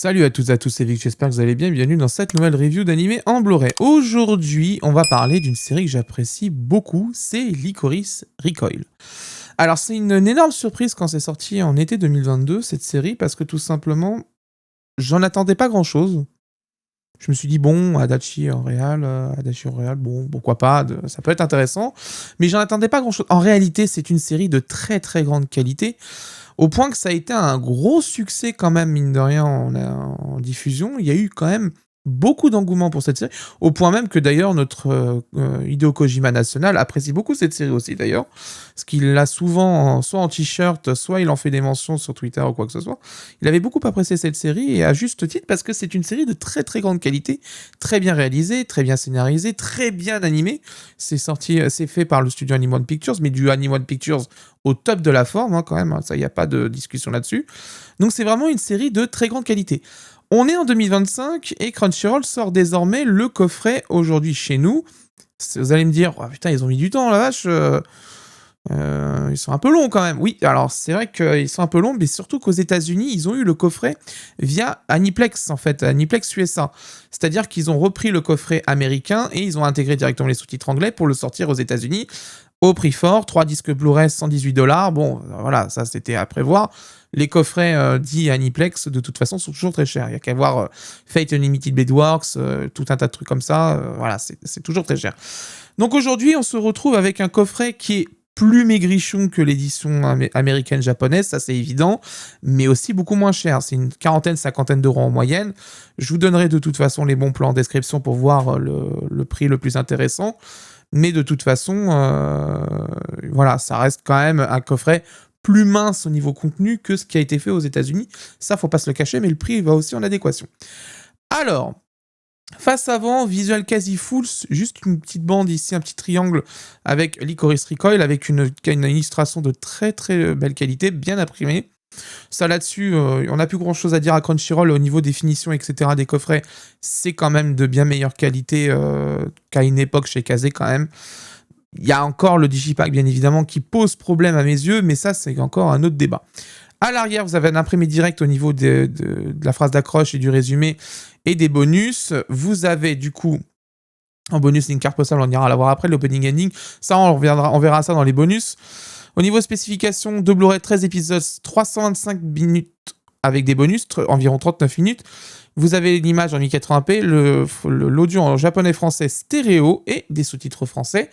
Salut à toutes et à tous, c'est Vic, j'espère que vous allez bien, bienvenue dans cette nouvelle review d'animé en Blu-ray. Aujourd'hui, on va parler d'une série que j'apprécie beaucoup, c'est Lycoris Recoil. Alors c'est une énorme surprise quand c'est sorti en été 2022, cette série, parce que tout simplement, j'en attendais pas grand-chose. Je me suis dit, bon, Adachi en réal, bon, pourquoi pas, ça peut être intéressant, mais j'en attendais pas grand-chose. En réalité, c'est une série de très très grande qualité, au point que ça a été un gros succès quand même, mine de rien, en diffusion. Il y a eu quand même beaucoup d'engouement pour cette série, au point même que d'ailleurs notre Hideo Kojima national apprécie beaucoup cette série aussi d'ailleurs, parce qu'il l'a souvent soit en t-shirt, soit il en fait des mentions sur Twitter ou quoi que ce soit. Il avait beaucoup apprécié cette série, et à juste titre, parce que c'est une série de très très grande qualité, très bien réalisée, très bien scénarisée, très bien animée. C'est fait par le studio Anime One Pictures, mais du Anime One Pictures au top de la forme, hein, quand même, hein, ça, il n'y a pas de discussion là-dessus. Donc c'est vraiment une série de très grande qualité. On est en 2025 et Crunchyroll sort désormais le coffret aujourd'hui chez nous. Vous allez me dire, oh, putain, ils ont mis du temps, la vache. Ils sont un peu longs quand même. Oui, alors c'est vrai qu'ils sont un peu longs, mais surtout qu'aux États-Unis, ils ont eu le coffret via Aniplex, en fait, Aniplex USA. C'est-à-dire qu'ils ont repris le coffret américain et ils ont intégré directement les sous-titres anglais pour le sortir aux États-Unis au prix fort. 3 disques Blu-ray, $118. Bon, voilà, ça c'était à prévoir. Les coffrets dits Aniplex, de toute façon, sont toujours très chers. Il n'y a qu'à voir Fate Unlimited Bedworks, tout un tas de trucs comme ça. Voilà, c'est toujours très cher. Donc aujourd'hui, on se retrouve avec un coffret qui est plus maigrichon que l'édition américaine japonaise, ça c'est évident, mais aussi beaucoup moins cher. C'est une quarantaine, cinquantaine d'euros en moyenne. Je vous donnerai de toute façon les bons plans en description pour voir le prix le plus intéressant. Mais de toute façon, voilà, ça reste quand même un coffret plus mince au niveau contenu que ce qui a été fait aux États-Unis. Ça, faut pas se le cacher, mais le prix va aussi en adéquation. Alors, face avant, visuel quasi full, juste une petite bande ici, un petit triangle avec Lycoris Recoil, avec une illustration de très très belle qualité, bien imprimée. Ça là-dessus, on n'a plus grand-chose à dire à Crunchyroll au niveau des finitions, etc. des coffrets. C'est quand même de bien meilleure qualité qu'à une époque chez Kazé quand même. Il y a encore le Digipack, bien évidemment, qui pose problème à mes yeux, mais ça, c'est encore un autre débat. À l'arrière, vous avez un imprimé direct au niveau de la phrase d'accroche et du résumé et des bonus. Vous avez du coup, en bonus, une carte postale, on ira la voir après, l'opening ending. Ça, on verra ça dans les bonus. Au niveau spécification, de Blu-ray 13 épisodes, 325 minutes avec des bonus, environ 39 minutes. Vous avez l'image en 1080p, l'audio en japonais-français stéréo et des sous-titres français.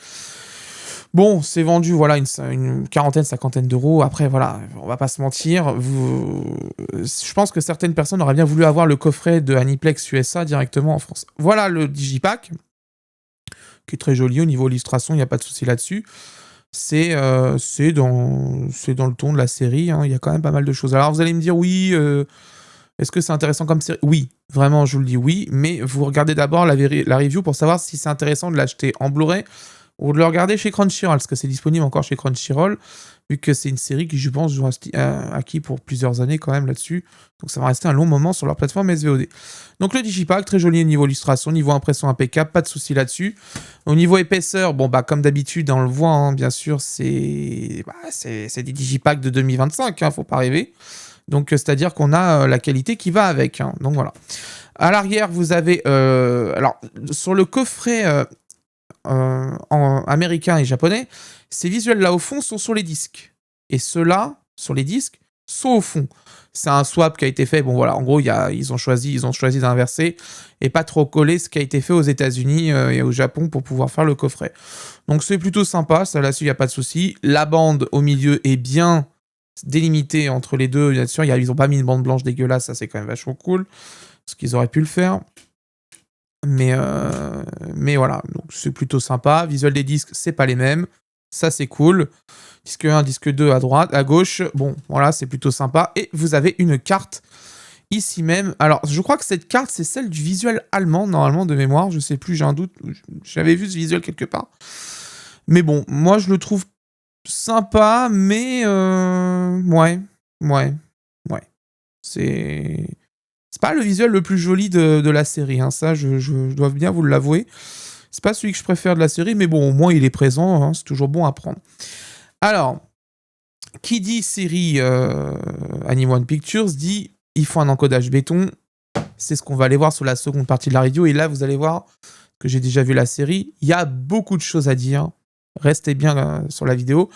Bon, c'est vendu, voilà, une quarantaine, cinquantaine d'euros. Après, voilà, on va pas se mentir. Je pense que certaines personnes auraient bien voulu avoir le coffret de Aniplex USA directement en France. Voilà le Digipack, qui est très joli au niveau illustration, il n'y a pas de souci là-dessus. C'est dans le ton de la série, hein, il y a quand même pas mal de choses. Alors vous allez me dire, oui, est-ce que c'est intéressant comme série ? Oui, vraiment, je vous le dis oui, mais vous regardez d'abord la review pour savoir si c'est intéressant de l'acheter en Blu-ray ou de le regarder chez Crunchyroll, parce que c'est disponible encore chez Crunchyroll, vu que c'est une série qui, je pense, joue acquis pour plusieurs années quand même là-dessus. Donc ça va rester un long moment sur leur plateforme SVOD. Donc le Digipack, très joli au niveau illustration, niveau impression impeccable, pas de souci là-dessus. Au niveau épaisseur, bon bah comme d'habitude, on le voit, hein, bien sûr, c'est des Digipacks de 2025, hein, faut pas rêver. Donc c'est-à-dire qu'on a la qualité qui va avec, hein, donc voilà. À l'arrière, vous avez... alors, sur le coffret en américain et japonais, ces visuels-là au fond sont sur les disques. Et ceux-là, sur les disques, sont au fond. C'est un swap qui a été fait. Bon voilà, en gros, ils ont choisi d'inverser et pas trop coller ce qui a été fait aux États-Unis et au Japon pour pouvoir faire le coffret. Donc c'est plutôt sympa, ça là-dessus, il n'y a pas de souci. La bande au milieu est bien délimitée entre les deux, bien sûr. Ils n'ont pas mis une bande blanche dégueulasse, ça c'est quand même vachement cool. Parce qu'ils auraient pu le faire. Mais voilà, donc c'est plutôt sympa. Visuel des disques, c'est pas les mêmes. Ça, c'est cool. Disque 1, disque 2 à droite, à gauche. Bon, voilà, c'est plutôt sympa. Et vous avez une carte ici même. Alors, je crois que cette carte, c'est celle du visuel allemand, normalement, de mémoire. Je sais plus, j'ai un doute. J'avais vu ce visuel quelque part. Mais bon, moi, je le trouve sympa, mais... ouais. C'est pas le visuel le plus joli de la série, hein. Ça, je dois bien vous l'avouer. C'est pas celui que je préfère de la série, mais bon, au moins il est présent, hein, c'est toujours bon à prendre. Alors, qui dit série Anime One Pictures dit il faut un encodage béton, C'est ce qu'on va aller voir sur la seconde partie de la review. Et là, vous allez voir que j'ai déjà vu la série. Il y a beaucoup de choses à dire. Restez bien sur la vidéo.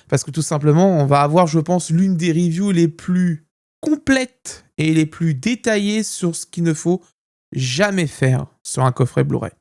Parce que tout simplement, on va avoir, je pense, l'une des reviews les plus complètes et les plus détaillées sur ce qu'il ne faut jamais faire sur un coffret Blu-ray.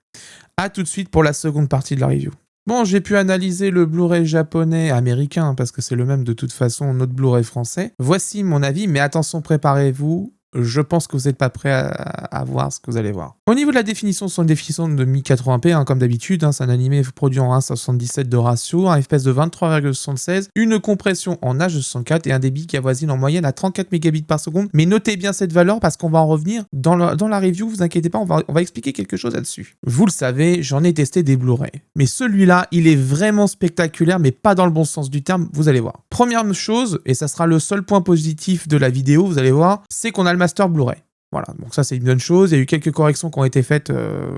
A tout de suite pour la seconde partie de la review. Bon, j'ai pu analyser le Blu-ray japonais américain, parce que c'est le même de toute façon, notre Blu-ray français. Voici mon avis, mais attention, préparez-vous. Je pense que vous n'êtes pas prêts à voir ce que vous allez voir. Au niveau de la définition, c'est une définition de 1080p, comme d'habitude. C'est un animé produit en 1,77 de ratio, un FPS de 23,76, une compression en H264 et un débit qui avoisine en moyenne à 34 mégabits par seconde. Mais notez bien cette valeur parce qu'on va en revenir dans la review, vous inquiétez pas, on va expliquer quelque chose là-dessus. Vous le savez, j'en ai testé des Blu-ray. Mais celui-là, il est vraiment spectaculaire, mais pas dans le bon sens du terme, vous allez voir. Première chose, et ça sera le seul point positif de la vidéo, vous allez voir, c'est qu'on a le master Blu-ray. Voilà, donc ça c'est une bonne chose. Il y a eu quelques corrections qui ont été faites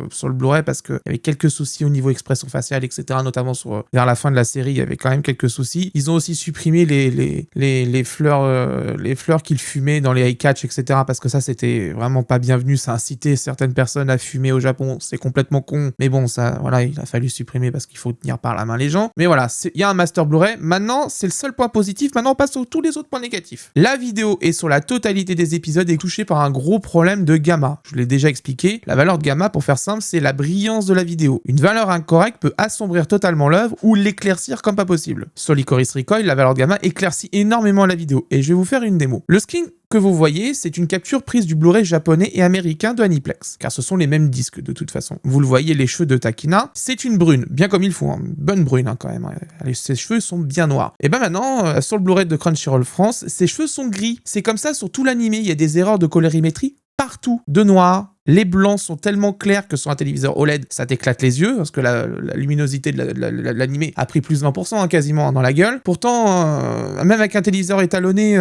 sur le Blu-ray parce qu'il y avait quelques soucis au niveau expression faciale, etc. Notamment vers la fin de la série, il y avait quand même quelques soucis. Ils ont aussi supprimé les fleurs qu'ils fumaient dans les eye-catch, etc. Parce que ça c'était vraiment pas bienvenu. Ça incitait certaines personnes à fumer au Japon. C'est complètement con. Mais bon, ça, voilà, il a fallu supprimer parce qu'il faut tenir par la main les gens. Mais voilà, il y a un master Blu-ray. Maintenant, c'est le seul point positif. Maintenant, on passe sur tous les autres points négatifs. La vidéo est sur la totalité des épisodes est touchée par un gros problème de gamma. Je l'ai déjà expliqué. La valeur de gamma, pour faire simple, c'est la brillance de la vidéo. Une valeur incorrecte peut assombrir totalement l'œuvre ou l'éclaircir comme pas possible. Sur Licorice Recoil, la valeur de gamma éclaircit énormément la vidéo. Et je vais vous faire une démo. Le screen que vous voyez, c'est une capture prise du Blu-ray japonais et américain de Aniplex, car ce sont les mêmes disques de toute façon. Vous le voyez, les cheveux de Takina, c'est une brune, bien comme il faut, une bonne brune quand même. Ses cheveux sont bien noirs. Et ben maintenant, sur le Blu-ray de Crunchyroll France, ses cheveux sont gris. C'est comme ça sur tout l'animé, il y a des erreurs de colorimétrie partout, de noir. Les blancs sont tellement clairs que sur un téléviseur OLED, ça t'éclate les yeux, parce que la luminosité de l'animé a pris plus de 20% quasiment dans la gueule. Pourtant, même avec un téléviseur étalonné,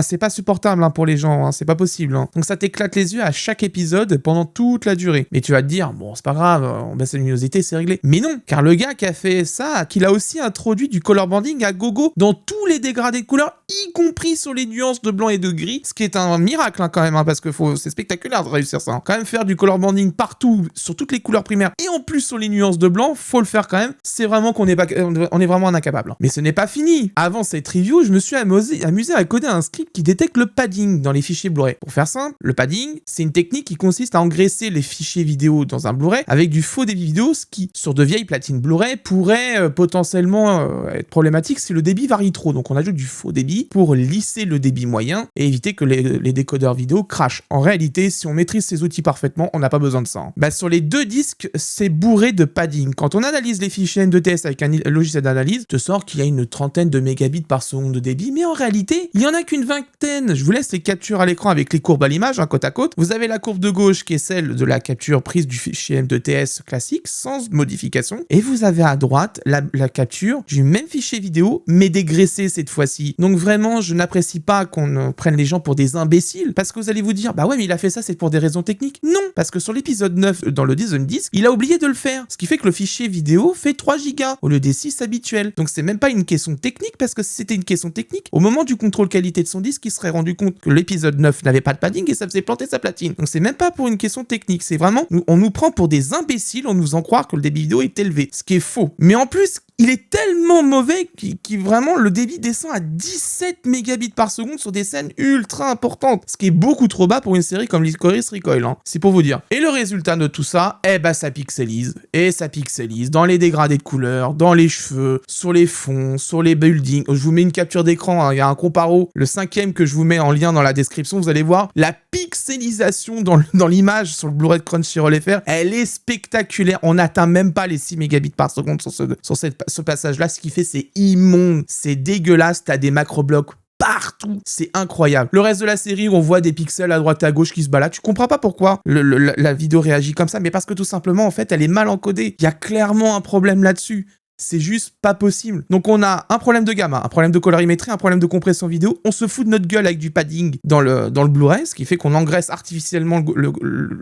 c'est pas supportable pour les gens, c'est pas possible. Donc ça t'éclate les yeux à chaque épisode pendant toute la durée. Mais tu vas te dire, bon, c'est pas grave, on baisse la luminosité, c'est réglé. Mais non, car le gars qui a fait ça, qu'il a aussi introduit du color banding à gogo dans tous les dégradés de couleurs, y compris sur les nuances de blanc et de gris, ce qui est un miracle quand même, parce que c'est spectaculaire de réussir ça. Quand même faire du color banding partout, sur toutes les couleurs primaires, et en plus sur les nuances de blanc, faut le faire quand même. C'est vraiment on est vraiment un incapable. Mais ce n'est pas fini. Avant cette review, je me suis amusé à coder un script qui détecte le padding dans les fichiers Blu-ray. Pour faire simple, le padding, c'est une technique qui consiste à engraisser les fichiers vidéo dans un Blu-ray avec du faux débit vidéo, ce qui, sur de vieilles platines Blu-ray, pourrait potentiellement être problématique si le débit varie trop. Donc on ajoute du faux débit pour lisser le débit moyen et éviter que les décodeurs vidéo crashent. En réalité, si on maîtrise ces outils parfaitement, on n'a pas besoin de ça. Sur les deux disques, c'est bourré de padding. Quand on analyse les fichiers NDTS avec un logiciel d'analyse, te sort qu'il y a une trentaine de mégabits par seconde de débit, mais en réalité, il y en a qu'une vingtaine. Je vous laisse les captures à l'écran avec les courbes à l'image, côte à côte. Vous avez la courbe de gauche qui est celle de la capture prise du fichier MDTS classique, sans modification, et vous avez à droite la capture du même fichier vidéo, mais dégraissé cette fois-ci. Donc vraiment, je n'apprécie pas qu'on prenne les gens pour des imbéciles, parce que vous allez vous dire, bah ouais, mais il a fait ça, c'est pour des raisons techniques. Non, parce que sur l'épisode 9, dans le deuxième disque, il a oublié de le faire. Ce qui fait que le fichier vidéo fait 3 gigas au lieu des 6 habituels. Donc c'est même pas une question technique, parce que si c'était une question technique, au moment du contrôle qualité de son disque, il serait rendu compte que l'épisode 9 n'avait pas de padding et ça faisait planter sa platine. Donc c'est même pas pour une question technique, c'est vraiment, on nous prend pour des imbéciles en nous faisant croire que le débit vidéo est élevé, ce qui est faux. Mais en plus, il est tellement mauvais qu'il vraiment le débit descend à 17 mégabits par seconde sur des scènes ultra importantes, ce qui est beaucoup trop bas pour une série comme Licorice Recoil, c'est pour vous dire. Et le résultat de tout ça, ça pixelise, et ça pixelise dans les dégradés de couleurs, dans les cheveux, sur les fonds, sur les buildings. Je vous mets une capture d'écran, il y a un comparo, le 5e que je vous mets en lien dans la description, vous allez voir, la pixelisation dans l'image sur le Blu-ray de Crunchyroll FR, elle est spectaculaire, on n'atteint même pas les 6 mégabits par seconde sur ce passage-là, ce qui fait c'est immonde, c'est dégueulasse, t'as des macro-blocs partout, c'est incroyable. Le reste de la série, on voit des pixels à droite et à gauche qui se baladent, tu comprends pas pourquoi la vidéo réagit comme ça, mais parce que tout simplement, en fait, elle est mal encodée. Il y a clairement un problème là-dessus. c'est juste pas possible. Donc on a un problème de gamme, un problème de colorimétrie, un problème de compression vidéo, on se fout de notre gueule avec du padding dans le Blu-ray, ce qui fait qu'on engraisse artificiellement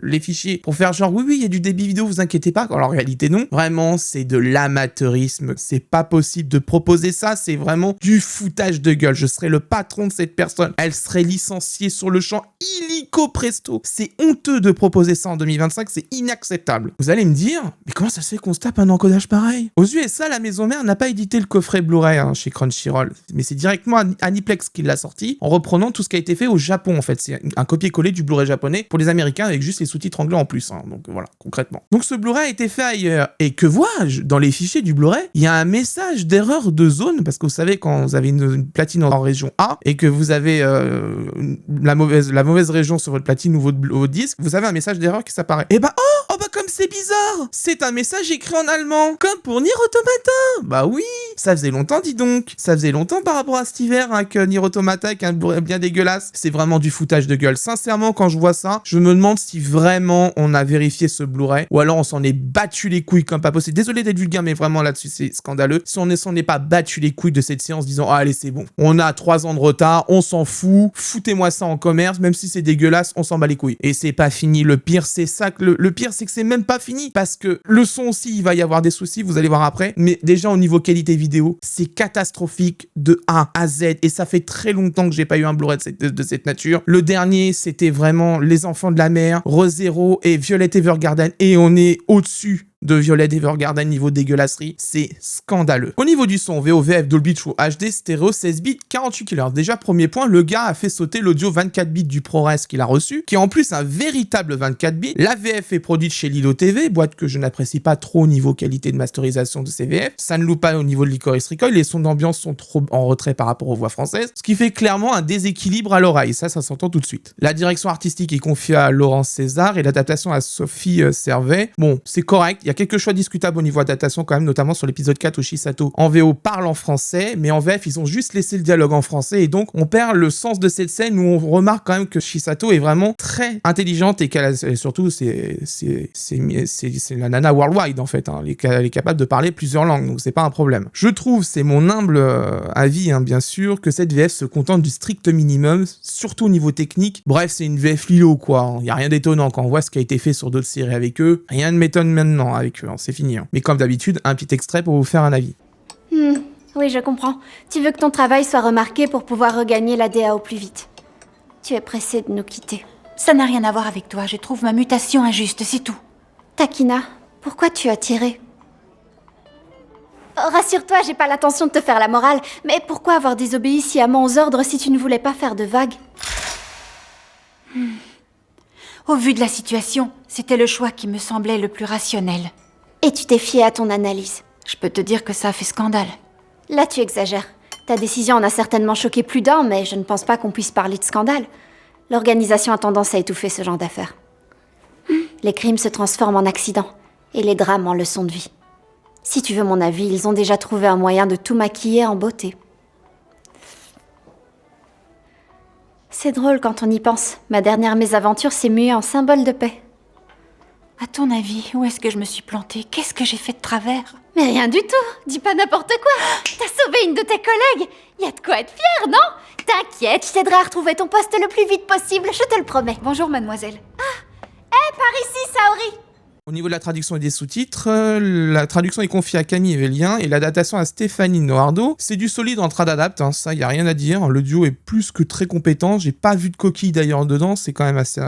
les fichiers pour faire genre oui, il y a du débit vidéo, vous inquiétez pas, alors en réalité non. Vraiment, c'est de l'amateurisme, c'est pas possible de proposer ça, c'est vraiment du foutage de gueule. Je serais le patron de cette personne, elle serait licenciée sur le champ illico presto. C'est honteux de proposer ça en 2025, c'est inacceptable. Vous allez me dire, mais comment ça se fait qu'on se tape un encodage pareil? Aux USA, la maison mère n'a pas édité le coffret Blu-ray chez Crunchyroll, mais c'est directement Aniplex qui l'a sorti en reprenant tout ce qui a été fait au Japon en fait. C'est un copier-coller du Blu-ray japonais pour les Américains avec juste les sous-titres anglais en plus. Donc voilà, concrètement. Donc ce Blu-ray a été fait ailleurs. Et que vois-je? Dans les fichiers du Blu-ray, il y a un message d'erreur de zone, parce que vous savez, quand vous avez une platine en région A et que vous avez la mauvaise région sur votre platine ou votre disque, vous avez un message d'erreur qui s'apparaît. Et bah oh bah comme c'est bizarre, c'est un message écrit en allemand, comme pour Nier Automata. Bah oui, ça faisait longtemps, dis donc. Ça faisait longtemps par rapport à cet hiver avec Nier Automata, avec un Blu-ray bien dégueulasse. C'est vraiment du foutage de gueule. Sincèrement, quand je vois ça, je me demande si vraiment on a vérifié ce Blu-ray, ou alors on s'en est battu les couilles comme pas possible. Désolé d'être vulgaire, mais vraiment là-dessus, c'est scandaleux. Si on s'en est pas battu les couilles de cette séance, disant oh, allez, c'est bon, on a 3 ans de retard, on s'en fout, foutez-moi ça en commerce, même si c'est dégueulasse, on s'en bat les couilles. Et c'est pas fini. Le pire, c'est ça. Le pire, c'est que c'est même pas fini, parce que le son aussi, il va y avoir des soucis, vous allez voir après. Mais déjà, au niveau qualité vidéo, c'est catastrophique de A à Z. Et ça fait très longtemps que j'ai pas eu un Blu-ray de cette nature. Le dernier, c'était vraiment Les Enfants de la Mer, ReZero et Violet Evergarden. Et on est au-dessus de Violet Evergarden niveau dégueulasserie, c'est scandaleux. Au niveau du son, VO/VF, Dolby True HD, stéréo, 16 bits, 48 kHz. Déjà, premier point, le gars a fait sauter l'audio 24 bits du ProRes qu'il a reçu, qui est en plus un véritable 24 bits. La VF est produite chez Lilo TV, boîte que je n'apprécie pas trop au niveau qualité de masterisation de ces VF. Ça ne loue pas au niveau de Licorice Recoil, les sons d'ambiance sont trop en retrait par rapport aux voix françaises, ce qui fait clairement un déséquilibre à l'oreille, ça s'entend tout de suite. La direction artistique est confiée à Laurence César et l'adaptation à Sophie Servet. Bon, c'est correct. Il y a quelques choix discutables au niveau adaptation quand même, notamment sur l'épisode 4 où Chisato en VO parle en français, mais en VF ils ont juste laissé le dialogue en français et donc on perd le sens de cette scène où on remarque quand même que Chisato est vraiment très intelligente et surtout c'est la nana worldwide en fait, hein. Elle est capable de parler plusieurs langues, donc c'est pas un problème. Je trouve, c'est mon humble avis bien sûr, que cette VF se contente du strict minimum, surtout au niveau technique. Bref, c'est une VF Lilo quoi, il y a rien d'étonnant quand on voit ce qui a été fait sur d'autres séries avec eux, rien ne m'étonne maintenant avec eux, c'est fini. Mais comme d'habitude, un petit extrait pour vous faire un avis. Oui, je comprends. Tu veux que ton travail soit remarqué pour pouvoir regagner la DA au plus vite. Tu es pressé de nous quitter. Ça n'a rien à voir avec toi, je trouve ma mutation injuste, c'est tout. Takina, pourquoi tu as tiré? Oh, rassure-toi, j'ai pas l'intention de te faire la morale, mais pourquoi avoir désobéi sciemment aux ordres si tu ne voulais pas faire de vagues? Au vu de la situation, c'était le choix qui me semblait le plus rationnel. Et tu t'es fié à ton analyse. Je peux te dire que ça a fait scandale. Là, tu exagères. Ta décision en a certainement choqué plus d'un, mais je ne pense pas qu'on puisse parler de scandale. L'organisation a tendance à étouffer ce genre d'affaires. Les crimes se transforment en accidents, et les drames en leçons de vie. Si tu veux mon avis, ils ont déjà trouvé un moyen de tout maquiller en beauté. C'est drôle quand on y pense. Ma dernière mésaventure s'est muée en symbole de paix. À ton avis, où est-ce que je me suis plantée? Qu'est-ce que j'ai fait de travers? Mais rien du tout. Dis pas n'importe quoi. T'as sauvé une de tes collègues. Y a de quoi être fière, non? T'inquiète, je t'aiderai à retrouver ton poste le plus vite possible, je te le promets. Bonjour, mademoiselle. Par ici, Saori. Au niveau de la traduction et des sous-titres, la traduction est confiée à Camille Evelien et l'adaptation à Stéphanie Noardo. C'est du solide en trad-adapt, hein, ça y a rien à dire. Le duo est plus que très compétent. J'ai pas vu de coquille d'ailleurs dedans, c'est quand même assez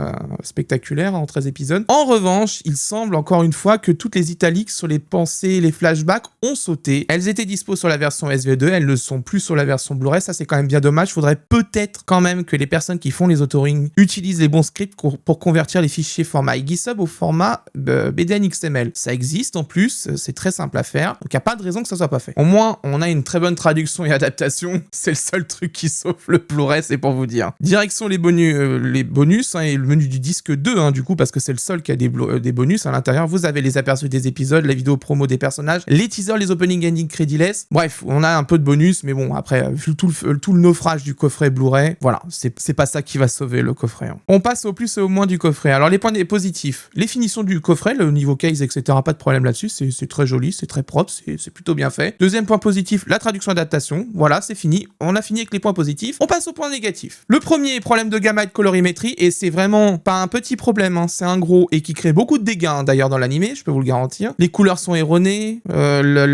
spectaculaire en 13 épisodes. En revanche, il semble encore une fois que toutes les italiques sur les pensées, les flashbacks ont sauté. Elles étaient dispo sur la version SV2, elles ne sont plus sur la version Blu-ray. Ça c'est quand même bien dommage. Faudrait peut-être quand même que les personnes qui font les autorings utilisent les bons scripts pour convertir les fichiers format IGSub au format BDN XML. Ça existe en plus, c'est très simple à faire, donc il n'y a pas de raison que ça soit pas fait. Au moins, on a une très bonne traduction et adaptation, c'est le seul truc qui sauve le Blu-ray, c'est pour vous dire. Direction les bonus hein, et le menu du disque 2, hein, du coup, parce que c'est le seul qui a des bonus. À l'intérieur, vous avez les aperçus des épisodes, la vidéo promo des personnages, les teasers, les opening ending crédiless. Bref, on a un peu de bonus, mais bon, après, vu tout le naufrage du coffret Blu-ray, voilà, c'est pas ça qui va sauver le coffret. Hein. On passe au plus et au moins du coffret. Alors, les points positifs, les finitions du coffret, nickel, au niveau case, etc. Pas de problème là-dessus, c'est très joli, c'est très propre, c'est plutôt bien fait. Deuxième point positif, la traduction adaptation. Voilà, c'est fini. On a fini avec les points positifs. On passe au point négatif. Le premier, problème de gamma et de colorimétrie, et c'est vraiment pas un petit problème, hein, c'est un gros, et qui crée beaucoup de dégâts, hein, d'ailleurs, dans l'animé, je peux vous le garantir. Les couleurs sont erronées, la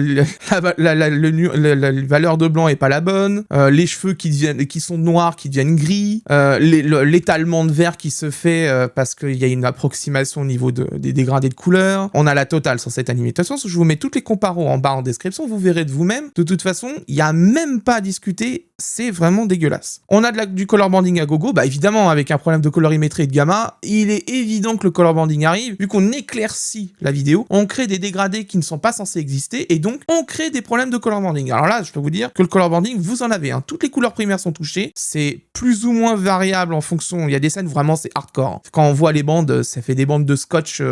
valeur de blanc est pas la bonne, les cheveux qui sont noirs qui deviennent gris, l'étalement de vert qui se fait parce qu'il y a une approximation au niveau des dégradés de couleurs. On a la totale sur cet animé. De toute façon, je vous mets toutes les comparos en bas en description, vous verrez de vous-même. De toute façon, il n'y a même pas à discuter, c'est vraiment dégueulasse. On a du color banding à gogo, bah évidemment, avec un problème de colorimétrie et de gamma, il est évident que le color banding arrive, vu qu'on éclaircit la vidéo, on crée des dégradés qui ne sont pas censés exister, et donc on crée des problèmes de color banding. Alors là, je peux vous dire que le color banding, vous en avez, hein. Toutes les couleurs primaires sont touchées, c'est plus ou moins variable en fonction, il y a des scènes où vraiment c'est hardcore. Quand on voit les bandes, ça fait des bandes de scotch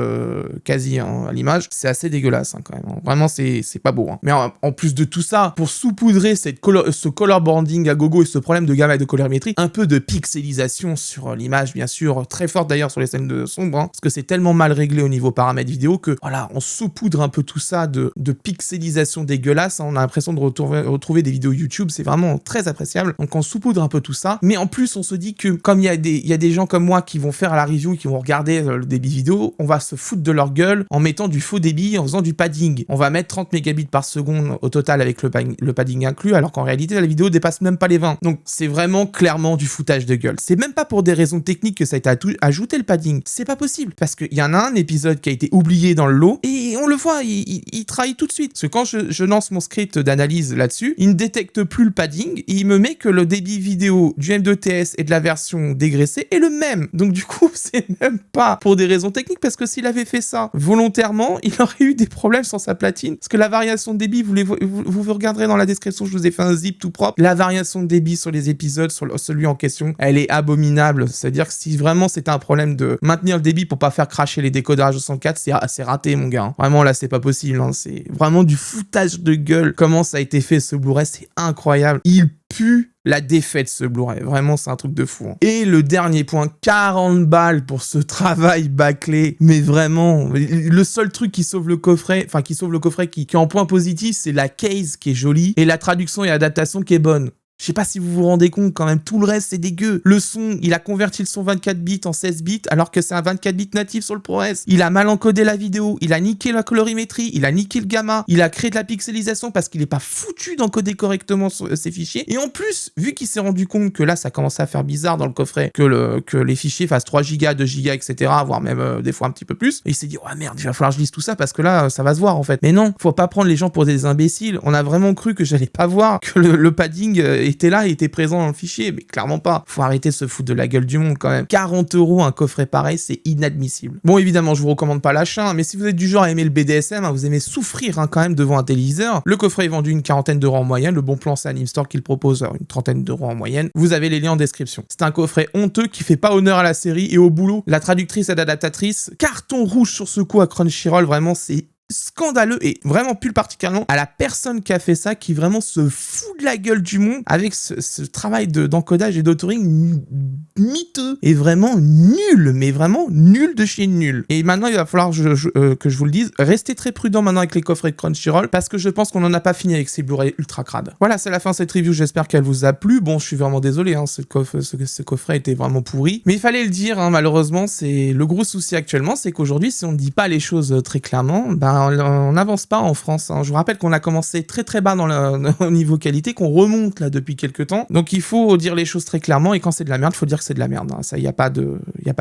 quasi hein, à l'image, c'est assez dégueulasse hein, quand même. Vraiment, c'est pas beau. Hein. Mais en plus de tout ça, pour saupoudrer ce color banding à gogo et ce problème de gamma et de colorimétrie, un peu de pixelisation sur l'image, bien sûr, très forte d'ailleurs sur les scènes de sombre, hein, parce que c'est tellement mal réglé au niveau paramètres vidéo que voilà, on saupoudre un peu tout ça de pixelisation dégueulasse. Hein, on a l'impression de retrouver des vidéos YouTube, c'est vraiment très appréciable. Donc on saupoudre un peu tout ça, mais en plus on se dit que comme il y a des gens comme moi qui vont faire la review, qui vont regarder le débit vidéo, on va se foutre de leur gueule en mettant du faux débit, en faisant du padding. On va mettre 30 mégabits par seconde au total avec le padding inclus, alors qu'en réalité la vidéo dépasse même pas les 20. Donc c'est vraiment clairement du foutage de gueule. C'est même pas pour des raisons techniques que ça a été ajouté le padding. C'est pas possible. Parce qu'il y en a un épisode qui a été oublié dans le lot et on le voit, il trahit tout de suite. Parce que quand je lance mon script d'analyse là-dessus, il ne détecte plus le padding et il me met que le débit vidéo du M2TS et de la version dégraissée est le même. Donc du coup, c'est même pas pour des raisons techniques parce que s'il avait fait ça volontairement, il aurait eu des problèmes sur sa platine. Parce que la variation de débit, vous regarderez dans la description, je vous ai fait un zip tout propre. La variation de débit sur les épisodes, sur celui en question, elle est abominable. C'est-à-dire que si vraiment c'était un problème de maintenir le débit pour pas faire cracher les décodages 64, c'est raté mon gars. Hein. Vraiment là, c'est pas possible. Hein. C'est vraiment du foutage de gueule. Comment ça a été fait ce Blu-ray, c'est incroyable. Il pue la défaite ce Blu-ray, vraiment c'est un truc de fou. Hein. Et le dernier point, 40 balles pour ce travail bâclé, mais vraiment, le seul truc qui sauve le coffret, qui est en point positif, c'est la case qui est jolie, et la traduction et adaptation qui est bonne. Je sais pas si vous vous rendez compte quand même, tout le reste c'est dégueu. Le son, il a converti le son 24 bits en 16 bits alors que c'est un 24 bits natif sur le ProRes. Il a mal encodé la vidéo, il a niqué la colorimétrie, il a niqué le gamma, il a créé de la pixelisation parce qu'il est pas foutu d'encoder correctement ses fichiers. Et en plus, vu qu'il s'est rendu compte que là ça commençait à faire bizarre dans le coffret, que les fichiers fassent 3 Go, 2 Go, etc., voire même des fois un petit peu plus, et il s'est dit, oh merde, il va falloir que je lise tout ça parce que là ça va se voir en fait. Mais non, faut pas prendre les gens pour des imbéciles. On a vraiment cru que j'allais pas voir que le padding était là, il était présent dans le fichier, mais clairement pas. Faut arrêter de se foutre de la gueule du monde quand même. 40 € un coffret pareil, c'est inadmissible. Bon, évidemment, je vous recommande pas l'achat, mais si vous êtes du genre à aimer le BDSM, hein, vous aimez souffrir hein, quand même devant un téléviseur, le coffret est vendu une 40aine d'euros en moyenne. Le bon plan, c'est Animestore qui le propose une 30aine d'euros en moyenne. Vous avez les liens en description. C'est un coffret honteux qui fait pas honneur à la série et au boulot. La traductrice et l'adaptatrice, carton rouge sur ce coup à Crunchyroll, vraiment, c'est scandaleux et vraiment plus particulièrement à la personne qui a fait ça, qui vraiment se fout de la gueule du monde avec ce travail d'encodage et d'autoring miteux et vraiment nul, mais vraiment nul de chez nul. Et maintenant il va falloir que je vous le dise, restez très prudent maintenant avec les coffrets de Crunchyroll parce que je pense qu'on n'en a pas fini avec ces Blu-ray ultra crades. Voilà, c'est la fin de cette review, j'espère qu'elle vous a plu. Bon, je suis vraiment désolé, hein, ce coffret était vraiment pourri, mais il fallait le dire, hein, malheureusement, c'est le gros souci actuellement, c'est qu'aujourd'hui si on ne dit pas les choses très clairement, on n'avance pas en France. Hein. Je vous rappelle qu'on a commencé très très bas au niveau qualité, qu'on remonte là depuis quelques temps. Donc il faut dire les choses très clairement et quand c'est de la merde, il faut dire que c'est de la merde. Hein. Ça, il n'y a pas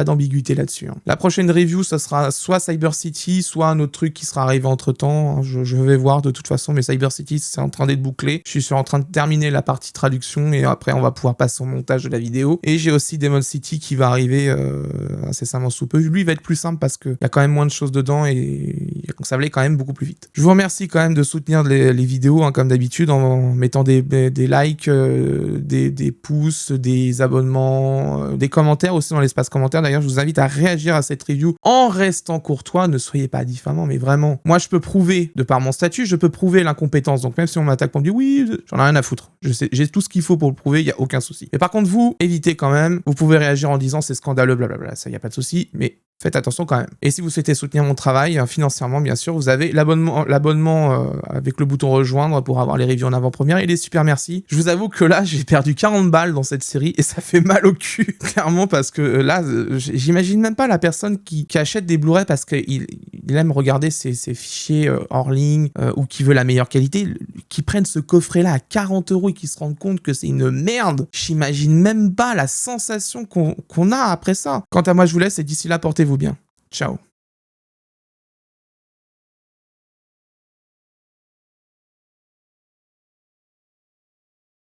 d'ambiguïté là-dessus. Hein. La prochaine review, ça sera soit Cyber City, soit un autre truc qui sera arrivé entre temps. Hein. Je vais voir de toute façon, mais Cyber City, c'est en train d'être bouclé. Je suis en train de terminer la partie traduction et après on va pouvoir passer au montage de la vidéo. Et j'ai aussi Demon City qui va arriver incessamment sous peu. Lui, il va être plus simple parce qu'il y a quand même moins de choses dedans et ça va aller quand même beaucoup plus vite. Je vous remercie quand même de soutenir les vidéos hein, comme d'habitude en mettant des likes, des pouces, des abonnements, des commentaires aussi dans l'espace commentaire. D'ailleurs, je vous invite à réagir à cette review en restant courtois. Ne soyez pas diffamants, mais vraiment. Moi, je peux prouver, de par mon statut, je peux prouver l'incompétence. Donc même si on m'attaque pour me dire oui, j'en ai rien à foutre. J'ai tout ce qu'il faut pour le prouver, il n'y a aucun souci. Mais par contre, vous, évitez quand même. Vous pouvez réagir en disant c'est scandaleux, blablabla. Ça, il n'y a pas de souci. Mais Faites attention quand même. Et si vous souhaitez soutenir mon travail financièrement, bien sûr, vous avez l'abonnement avec le bouton rejoindre pour avoir les reviews en avant-première et les super merci. Je vous avoue que là, j'ai perdu 40 balles dans cette série et ça fait mal au cul, clairement, parce que là, j'imagine même pas la personne qui achète des Blu-ray parce qu'il aime regarder ses fichiers hors ligne ou qui veut la meilleure qualité, qui prennent ce coffret-là à 40 € et qui se rendent compte que c'est une merde. J'imagine même pas la sensation qu'on a après ça. Quant à moi, je vous laisse et d'ici là, portez-vous bien. Ciao.